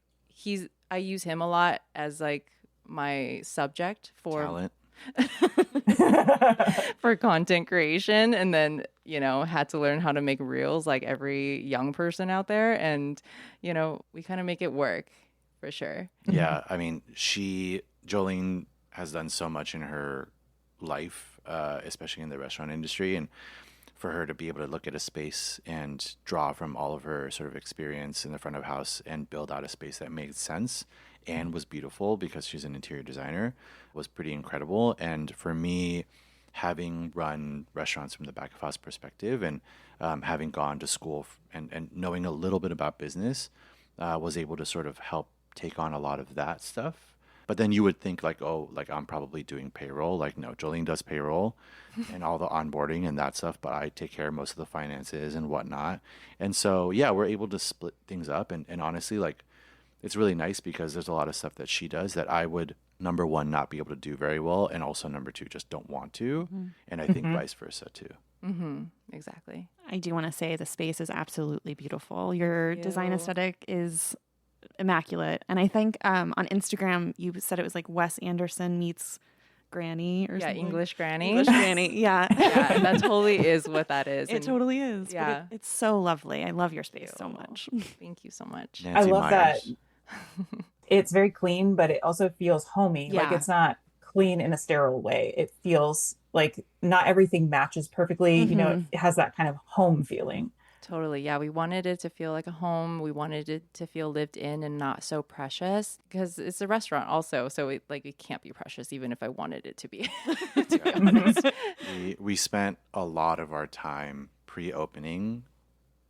I use him a lot as like my subject for Talent. for content creation, and then had to learn how to make reels like every young person out there, and we kind of make it work for sure. Yeah, I mean, Jolene has done so much in her life, especially in the restaurant industry, and for her to be able to look at a space and draw from all of her sort of experience in the front of house and build out a space that made sense and was beautiful because she's an interior designer was pretty incredible. And for me, having run restaurants from the back of house perspective and having gone to school and knowing a little bit about business, was able to sort of help take on a lot of that stuff. But then you would think like, oh, like I'm probably doing payroll. Like, no, Jolene does payroll and all the onboarding and that stuff, but I take care of most of the finances and whatnot. And so, yeah, we're able to split things up. And honestly, like, it's really nice because there's a lot of stuff that she does that I would, number one, not be able to do very well. And also, number two, just don't want to. And I think vice versa, too. Exactly. I do want to say the space is absolutely beautiful. Your design aesthetic is immaculate. And I think on Instagram, you said it was like Wes Anderson meets Granny or something. English Granny. English Granny, yeah. Yeah, that totally is what that is. It totally is. Yeah. But it's so lovely. I love your space so much. Thank you so much. Nancy I love Myers. that. It's very clean, but it also feels homey. Yeah. Like it's not clean in a sterile way. It feels like not everything matches perfectly. It has that kind of home feeling. Totally. Yeah. We wanted it to feel like a home. We wanted it to feel lived in and not so precious because it's a restaurant also. So it can't be precious even if I wanted it to be, to be honest. We spent a lot of our time pre-opening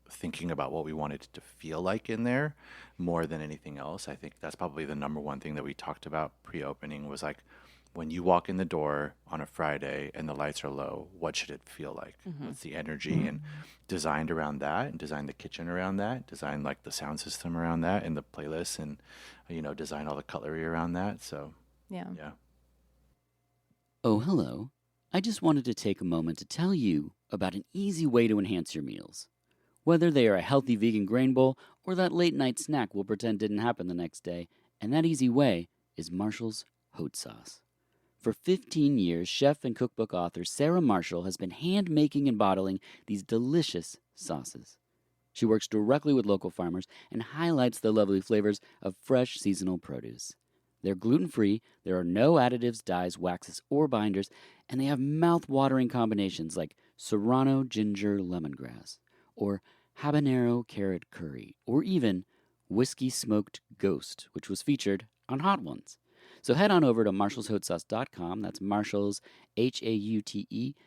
thinking about what we wanted it to feel like in there more than anything else. I think that's probably the number one thing that we talked about pre-opening was like, when you walk in the door on a Friday and the lights are low, what should it feel like? What's the energy? And designed around that, and design the kitchen around that, design like the sound system around that, and the playlist, and design all the cutlery around that. So Yeah. Oh, hello. I just wanted to take a moment to tell you about an easy way to enhance your meals. Whether they are a healthy vegan grain bowl or that late night snack we'll pretend didn't happen the next day, and that easy way is Marshall's Hot Sauce. For 15 years, chef and cookbook author Sarah Marshall has been hand-making and bottling these delicious sauces. She works directly with local farmers and highlights the lovely flavors of fresh seasonal produce. They're gluten-free, there are no additives, dyes, waxes, or binders, and they have mouth-watering combinations like serrano ginger lemongrass, or habanero carrot curry, or even whiskey smoked ghost, which was featured on Hot Ones. So head on over to marshallshotsauce.com, that's Marshall's, HAUTESAUCE.com,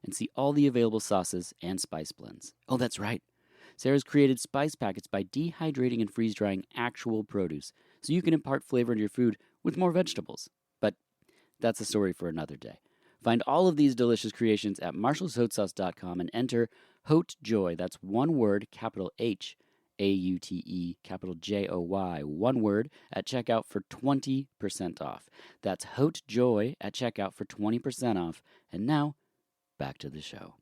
and see all the available sauces and spice blends. Oh, that's right. Sarah's created spice packets by dehydrating and freeze-drying actual produce, so you can impart flavor into your food with more vegetables. But that's a story for another day. Find all of these delicious creations at marshallshotsauce.com and enter HOTJOY, that's one word, capital H, HOUTE, capital JOY, one word, at checkout for 20% off. That's HOTJOY at checkout for 20% off. And now, back to the show.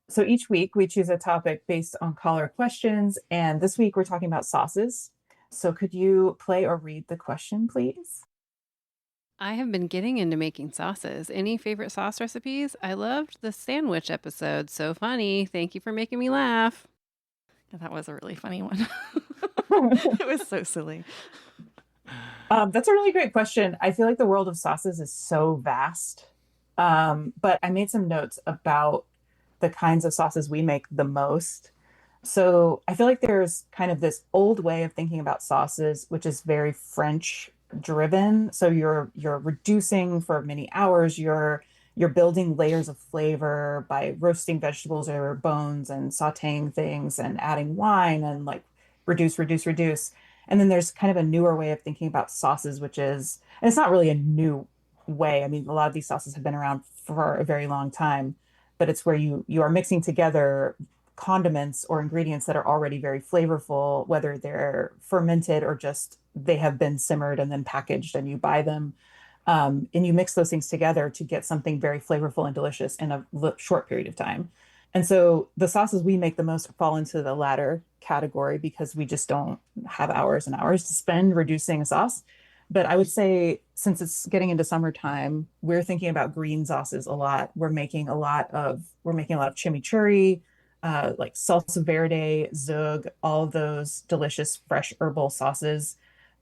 So each week we choose a topic based on caller questions, and this week we're talking about sauces. So could you play or read the question, please? I have been getting into making sauces. Any favorite sauce recipes? I loved the sandwich episode. So funny. Thank you for making me laugh. That was a really funny one. It was so silly. That's a really great question. I feel like the world of sauces is so vast. But I made some notes about the kinds of sauces we make the most. So I feel like there's kind of this old way of thinking about sauces, which is very French driven. So you're reducing for many hours, you're building layers of flavor by roasting vegetables or bones and sautéing things and adding wine and like reduce, reduce, reduce. And then there's kind of a newer way of thinking about sauces, which is, and it's not really a new way. I mean, a lot of these sauces have been around for a very long time, but it's where you are mixing together condiments or ingredients that are already very flavorful, whether they're fermented or just they have been simmered and then packaged and you buy them. And you mix those things together to get something very flavorful and delicious in a short period of time. And so the sauces we make the most fall into the latter category because we just don't have hours and hours to spend reducing a sauce. But I would say since it's getting into summertime, we're thinking about green sauces a lot. We're making a lot of chimichurri, like Salsa Verde, Zhug, all of those delicious fresh herbal sauces.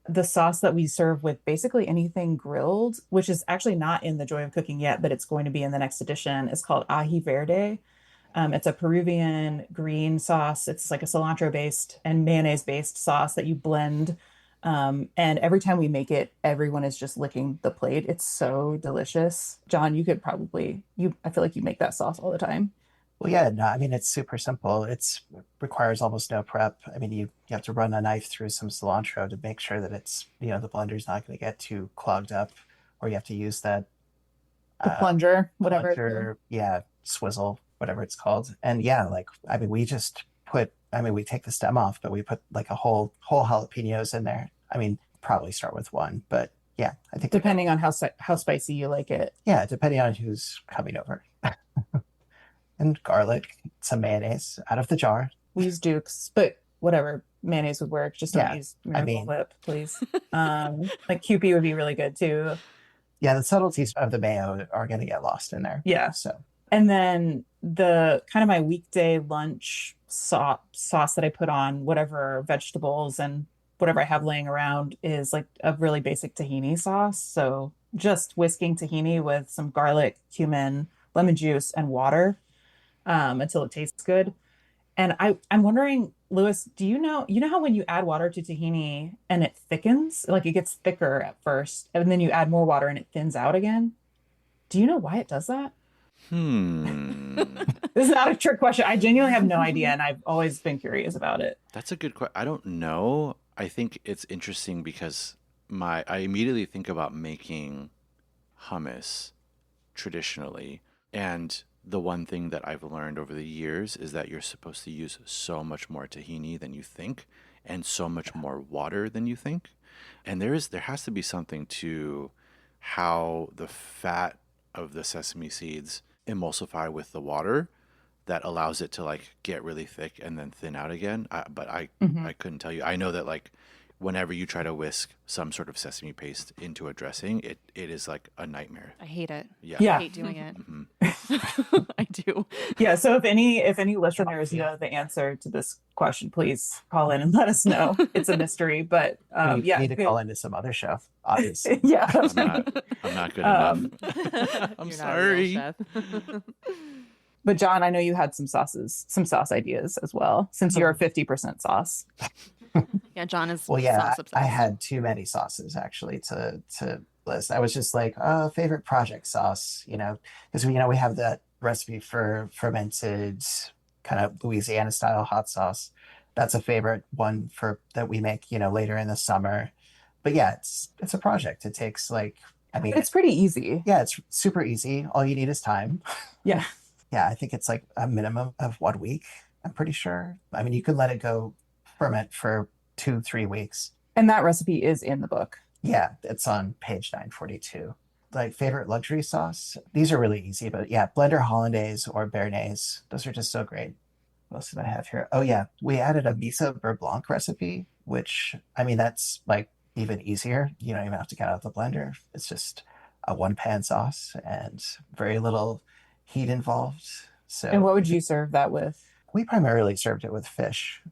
The sauce that we serve with basically anything grilled, which is actually not in the Joy of Cooking yet, but it's going to be in the next edition, is called ají verde. It's a Peruvian green sauce. It's like a cilantro-based and mayonnaise-based sauce that you blend. And every time we make it, everyone is just licking the plate. It's so delicious. John, I feel like you make that sauce all the time. Well, yeah, no, I mean, it's super simple. It requires almost no prep. I mean, you have to run a knife through some cilantro to make sure that the blender's not going to get too clogged up, or you have to use that The plunger, whatever. plunger, yeah, swizzle, whatever it's called. And yeah, we take the stem off, but we put like a whole jalapenos in there. I mean, probably start with one, but yeah, I think Depending on how spicy you like it. yeah, depending on who's coming over. And garlic, some mayonnaise out of the jar. We use Duke's, but whatever, mayonnaise would work. Just don't use Miracle Whip, please. Like Kewpie would be really good too. Yeah, the subtleties of the mayo are going to get lost in there. Yeah. So, and then the kind of my weekday lunch sauce that I put on whatever vegetables and whatever I have laying around is like a really basic tahini sauce. So just whisking tahini with some garlic, cumin, lemon juice, and water until it tastes good. And I'm wondering, Louis, do you know how when you add water to tahini and it thickens, like it gets thicker at first, and then you add more water and it thins out again? Do you know why it does that? This is not a trick question. I genuinely have no idea, and I've always been curious about it. That's a good question. I don't know. I think it's interesting because I immediately think about making hummus traditionally, and the one thing that I've learned over the years is that you're supposed to use so much more tahini than you think and so much more water than you think. And there has to be something to how the fat of the sesame seeds emulsify with the water that allows it to like get really thick and then thin out again. I couldn't tell you. I know that like whenever you try to whisk some sort of sesame paste into a dressing, it is like a nightmare. I hate it. Yeah. I hate doing it. I do. Yeah. So if any listeners know the answer to this question, please call in and let us know. It's a mystery, but you need to call into some other show, obviously. Yeah. I'm not good enough. I'm You're sorry. Not a real chef. But John, I know you had some sauce ideas as well, since you're a 50% sauce. Yeah, John is Well, yeah, sauce obsessed. I had too many sauces actually to list. I was just like, favorite project sauce, because we have that recipe for fermented kind of Louisiana style hot sauce. That's a favorite one that we make, later in the summer. But yeah, it's a project. It takes It's pretty easy. Yeah, it's super easy. All you need is time. Yeah. Yeah, I think it's like a minimum of 1 week. I'm pretty sure. I mean, you can let it go ferment for 2-3 weeks. And that recipe is in the book. Yeah, it's on page 942. Like favorite luxury sauce. These are really easy, but yeah, blender hollandaise or béarnaise. Those are just so great. What else did I have here? Oh yeah, we added a miso beurre blanc recipe, which I mean that's like even easier. You don't even have to get out of the blender. It's just a one pan sauce and very little heat involved. And So what would you serve that with? we primarily served it with fish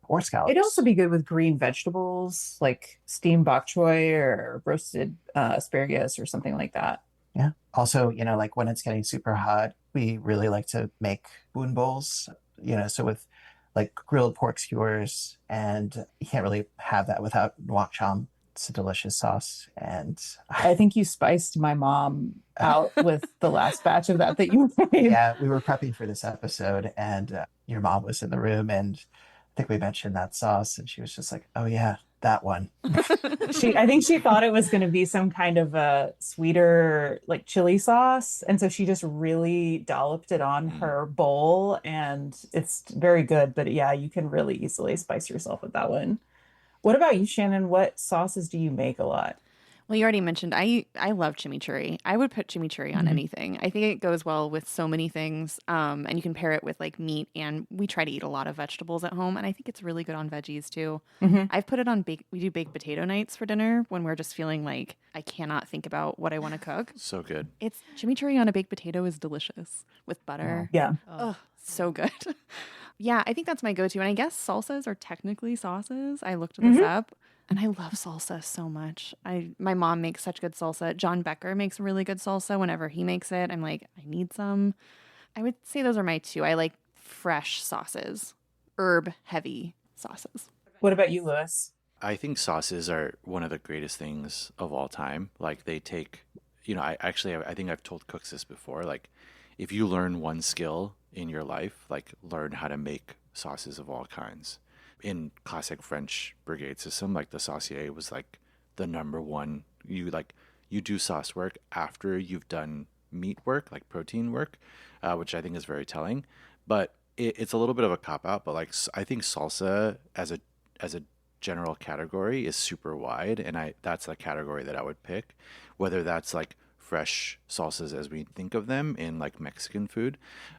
or scallops. It'd also be good with green vegetables like steamed bok choy or roasted asparagus or something like that. Yeah. Also, like when it's getting super hot, we really like to make bun bowls, so with like grilled pork skewers, and you can't really have that without guac cham. It's a delicious sauce. And I think you spiced my mom out with the last batch of that you made. yeah, we were prepping for this episode, and your mom was in the room, and I think we mentioned that sauce, and she was just like, "Oh yeah, that one." I think she thought it was going to be some kind of a sweeter, like chili sauce, and so she just really dolloped it on her bowl, and it's very good. But yeah, you can really easily spice yourself with that one. What about you, Shannon? What sauces do you make a lot? Well, you already mentioned I love chimichurri. I would put chimichurri on anything. I think it goes well with so many things. And you can pair it with like meat, and we try to eat a lot of vegetables at home, and I think it's really good on veggies too. I've put it on we do baked potato nights for dinner when we're just feeling like I cannot think about what I want to cook. So good. It's chimichurri on a baked potato is delicious with butter. Yeah. Oh, so good. Yeah, I think that's my go-to. And I guess salsas are technically sauces. I looked this up. And I love salsa so much. My mom makes such good salsa. John Becker makes really good salsa. Whenever he makes it, I'm like, I need some. I would say those are my two. I like fresh sauces, herb-heavy sauces. What about you, Louis? I think sauces are one of the greatest things of all time. Like they take, I think I've told cooks this before. Like if you learn one skill in your life, like learn how to make sauces of all kinds. In classic French brigade system, like the saucier was like the number one. You do sauce work after you've done meat work, like protein work, which I think is very telling. But it's a little bit of a cop out. But like I think salsa as a general category is super wide, and that's the category that I would pick, whether that's like fresh salsas as we think of them in like Mexican food,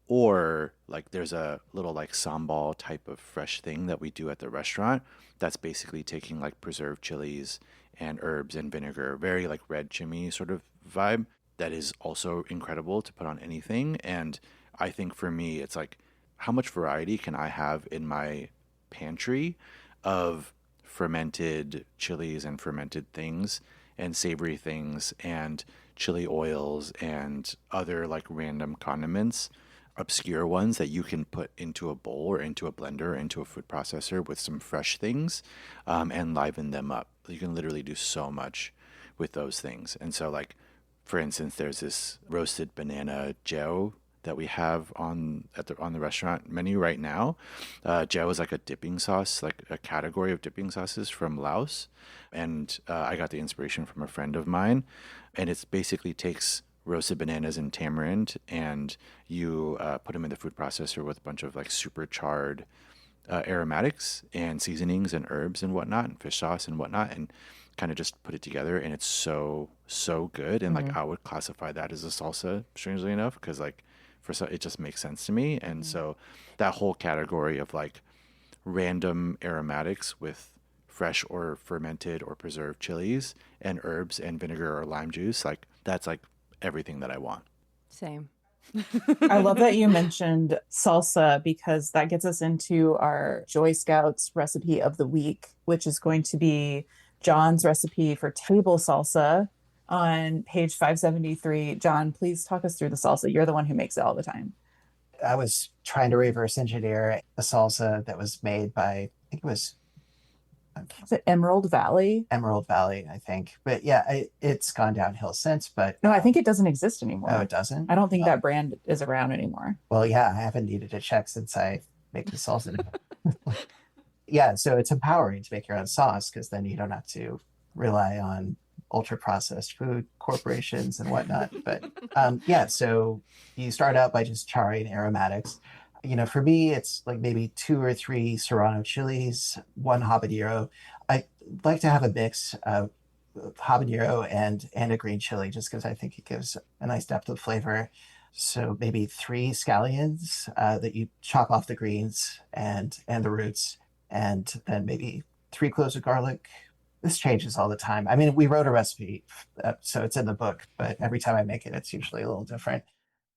or like there's a little like sambal type of fresh thing that we do at the restaurant that's basically taking like preserved chilies and herbs and vinegar, very like red chimney sort of vibe, that is also incredible to put on anything. And I think for me it's like, how much variety can I have in my pantry of fermented chilies and fermented things and savory things and chili oils and other like random condiments, obscure ones that you can put into a bowl or into a blender or into a food processor with some fresh things, and liven them up. You can literally do so much with those things. And so like, for instance, there's this roasted banana gel that we have on the restaurant menu right now. Gel is like a dipping sauce, like a category of dipping sauces from Laos. And I got the inspiration from a friend of mine. And it's basically takes roasted bananas and tamarind, and you put them in the food processor with a bunch of like super charred aromatics and seasonings and herbs and whatnot, and fish sauce and whatnot, and kind of just put it together. And it's so good. And like I would classify that as a salsa, strangely enough, because like it just makes sense to me. And so that whole category of like random aromatics with fresh or fermented or preserved chilies and herbs and vinegar or lime juice, like that's like everything that I want. Same. I love that you mentioned salsa, because that gets us into our Joy Scouts recipe of the week, which is going to be John's recipe for table salsa on page 573. John, please talk us through the salsa. You're the one who makes it all the time. I was trying to reverse engineer a salsa that was made by, I think it was Is it Emerald Valley? Emerald Valley, I think. But yeah, it's gone downhill since. But No, I think it doesn't exist anymore. oh, it doesn't? I don't think that brand is around anymore. Well, yeah, I haven't needed to check since I make the salsa. Yeah, so it's empowering to make your own sauce, because then you don't have to rely on ultra processed food corporations and whatnot. But yeah, so you start out by just charring aromatics. For me, it's like maybe 2 or 3 serrano chilies, one habanero. I like to have a mix of habanero and a green chili just because I think it gives a nice depth of flavor. So maybe 3 scallions that you chop off the greens and the roots, and then maybe 3 cloves of garlic. This changes all the time. I mean, we wrote a recipe, so it's in the book, but every time I make it, it's usually a little different.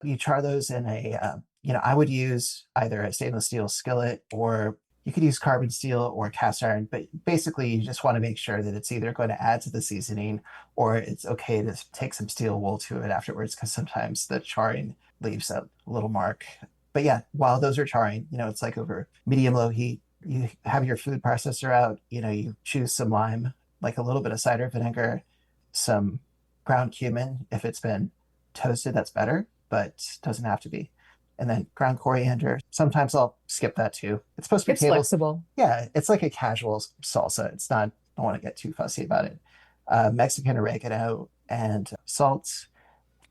You char those in I would use either a stainless steel skillet, or you could use carbon steel or cast iron, but basically you just want to make sure that it's either going to add to the seasoning or it's okay to take some steel wool to it afterwards, because sometimes the charring leaves a little mark. But yeah, while those are charring, it's like over medium low heat. You have your food processor out, you choose some lime, like a little bit of cider vinegar, some ground cumin. If it's been toasted, that's better, but doesn't have to be. And then ground coriander. Sometimes I'll skip that too. It's supposed to be It's flexible. Yeah, it's like a casual salsa. It's not, I don't want to get too fussy about it. Mexican oregano and salt,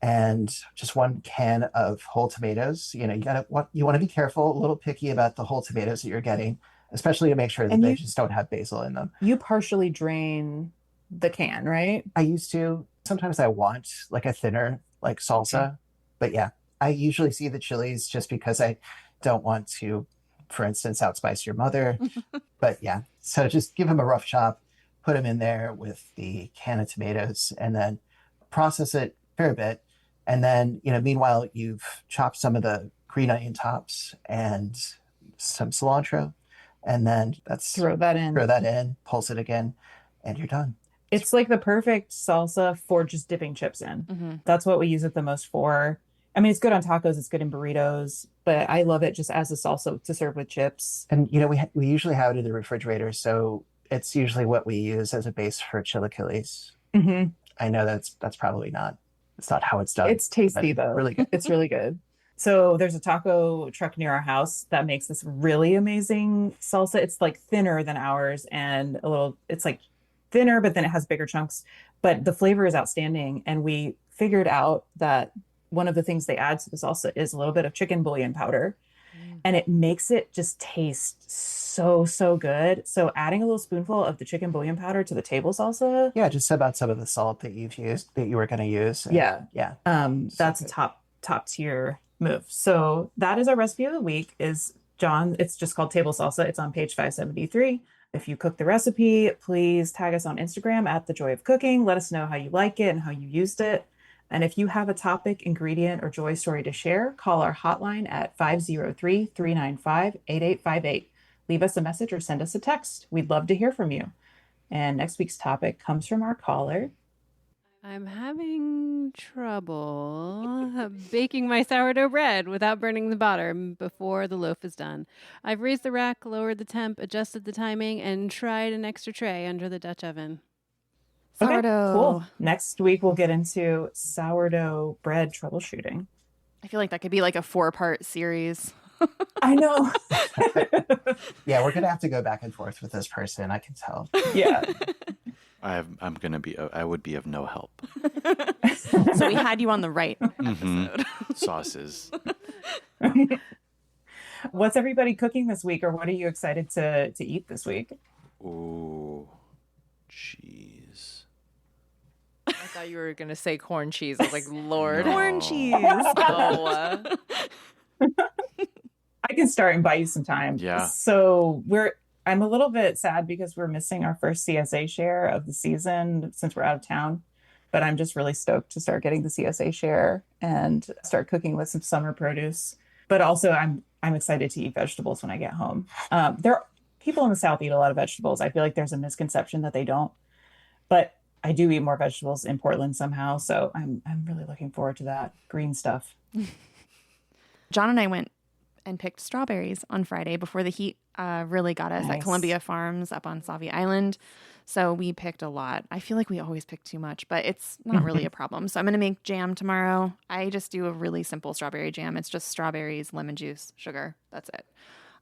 and just 1 can of whole tomatoes. You want to be careful, a little picky about the whole tomatoes that you're getting, especially to make sure that And they just don't have basil in them. You partially drain the can, right? I used to. Sometimes I want like a thinner, like salsa. Okay. But yeah, I usually see the chilies just because I don't want to, for instance, outspice your mother. But yeah, so just give them a rough chop, put them in there with the can of tomatoes, and then process it a fair bit. And then, meanwhile, you've chopped some of the green onion tops and some cilantro. And then throw that in, pulse it again, and you're done. It's like the perfect salsa for just dipping chips in. Mm-hmm. That's what we use it the most for. I mean, it's good on tacos, it's good in burritos, but I love it just as a salsa to serve with chips. And, we usually have it in the refrigerator, so it's usually what we use as a base for chilaquiles. Mm-hmm. I know it's not how it's done. It's tasty though. Really good. It's really good. So there's a taco truck near our house that makes this really amazing salsa. It's like thinner than ours and it's like thinner, but then it has bigger chunks. But the flavor is outstanding. And we figured out that one of the things they add to the salsa is a little bit of chicken bouillon powder. And it makes it just taste so, so good. So adding a little spoonful of the chicken bouillon powder to the table salsa. Yeah, just about some of the salt that you were going to use. Yeah. Yeah. That's a top tier move. So that is our recipe of the week is John. It's just called table salsa. It's on page 573. If you cook the recipe, please tag us on Instagram at The Joy of Cooking. Let us know how you like it and how you used it. And if you have a topic, ingredient, or joy story to share, call our hotline at 503-395-8858. Leave us a message or send us a text. We'd love to hear from you. And next week's topic comes from our caller. I'm having trouble baking my sourdough bread without burning the bottom before the loaf is done. I've raised the rack, lowered the temp, adjusted the timing, and tried an extra tray under the Dutch oven. Sourdough. Okay, cool. Next week, we'll get into sourdough bread troubleshooting. I feel like that could be like a 4-part series. I know. Yeah, we're going to have to go back and forth with this person. I can tell. Yeah. I would be of no help. So we had you on the right episode. Sauces. What's everybody cooking this week, or what are you excited to eat this week? Ooh, cheese. I thought you were going to say corn cheese. I was like, Lord. No. Corn cheese. Oh. I can start and buy you some time. Yeah. So I'm a little bit sad because we're missing our first CSA share of the season since we're out of town. But I'm just really stoked to start getting the CSA share and start cooking with some summer produce. But also I'm excited to eat vegetables when I get home. People in the South eat a lot of vegetables. I feel like there's a misconception that they don't. But I do eat more vegetables in Portland somehow. So I'm really looking forward to that green stuff. John and I went and picked strawberries on Friday before the heat really got us at Columbia Farms up on Sauvie Island. So we picked a lot. I feel like we always pick too much, but it's not really a problem. So I'm going to make jam tomorrow. I just do a really simple strawberry jam. It's just strawberries, lemon juice, sugar. That's it.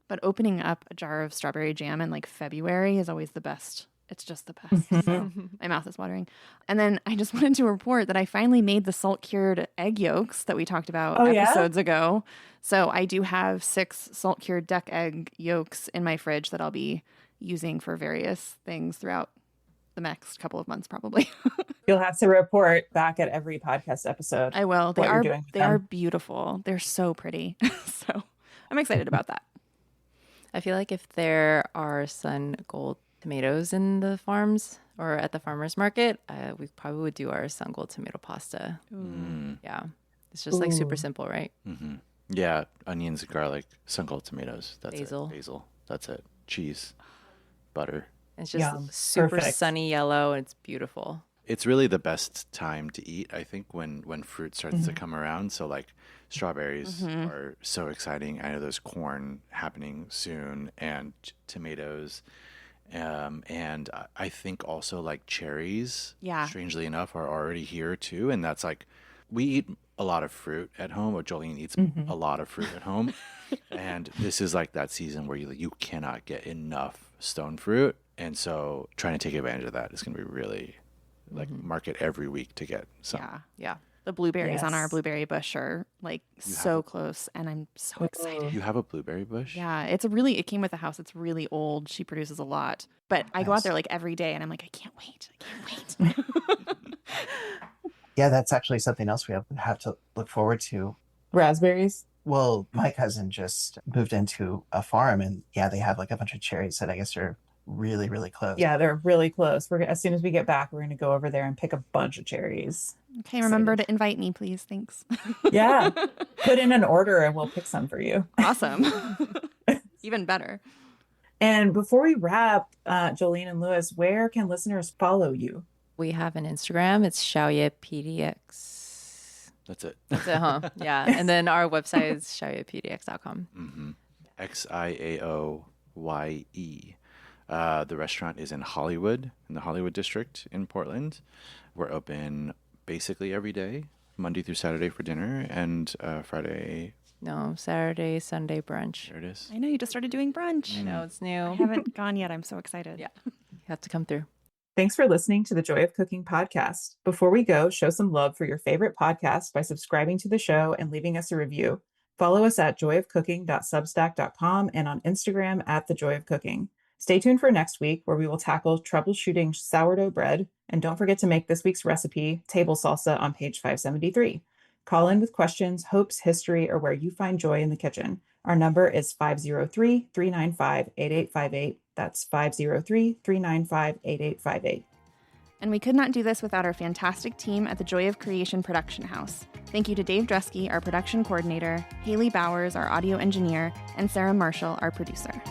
But opening up a jar of strawberry jam in like February is always the best It's just the best. So my mouth is watering. And then I just wanted to report that I finally made the salt-cured egg yolks that we talked about episodes ago. So I do have 6 salt-cured duck egg yolks in my fridge that I'll be using for various things throughout the next couple of months, probably. You'll have to report back at every podcast episode. I will. They what you're doing with they them. are beautiful. They're so pretty. So I'm excited about that. I feel like if there are sun gold tomatoes in the farms or at the farmer's market, we probably would do our sun gold tomato pasta. Yeah. It's just like super simple, right? Mm-hmm. Yeah, onions, garlic, sun gold tomatoes. That's Basil. it. Basil. That's it. Cheese, butter. It's just Yum. super Perfect. sunny yellow and it's beautiful. It's really the best time to eat, I think, when fruit starts to come around. So like strawberries are so exciting. I know there's corn happening soon and tomatoes. And I think also like cherries, strangely enough, are already here too. And that's like, we eat a lot of fruit at home, or Jolene eats a lot of fruit at home. And this is like that season where you cannot get enough stone fruit. And so trying to take advantage of that is going to be really like market every week to get some. Yeah. The blueberries on our blueberry bush are like so close, and I'm so excited. You have a blueberry bush? Yeah, it came with the house. It's really old. She produces a lot. But I go out there like every day and I'm like, I can't wait. Yeah, that's actually something else we have to look forward to. Raspberries. Well, my cousin just moved into a farm, and they have like a bunch of cherries that I guess are really, really close. Yeah, they're really close. As soon as we get back, we're going to go over there and pick a bunch of cherries. Okay, remember to invite me, please. Thanks. Yeah. Put in an order and we'll pick some for you. Awesome. Even better. And before we wrap, Jolene and Louis, where can listeners follow you? We have an Instagram. It's xiaoyepdx. That's it. That's it, huh? Yeah. And then our website is xiaoyepdx.com. XIAOYE. The restaurant is in Hollywood, in the Hollywood district in Portland. We're open basically every day, Monday through Saturday for dinner, and Friday. No, Saturday, Sunday brunch. There it is. I know you just started doing brunch. I know, it's new. I haven't gone yet. I'm so excited. Yeah. You have to come through. Thanks for listening to the Joy of Cooking podcast. Before we go, show some love for your favorite podcast by subscribing to the show and leaving us a review. Follow us at joyofcooking.substack.com and on Instagram at The Joy of Cooking. Stay tuned for next week, where we will tackle troubleshooting sourdough bread. And don't forget to make this week's recipe, table salsa, on page 573. Call in with questions, hopes, history, or where you find joy in the kitchen. Our number is 503-395-8858. That's 503-395-8858. And we could not do this without our fantastic team at the Joy of Creation Production House. Thank you to Dave Drusky, our production coordinator, Haley Bowers, our audio engineer, and Sarah Marshall, our producer.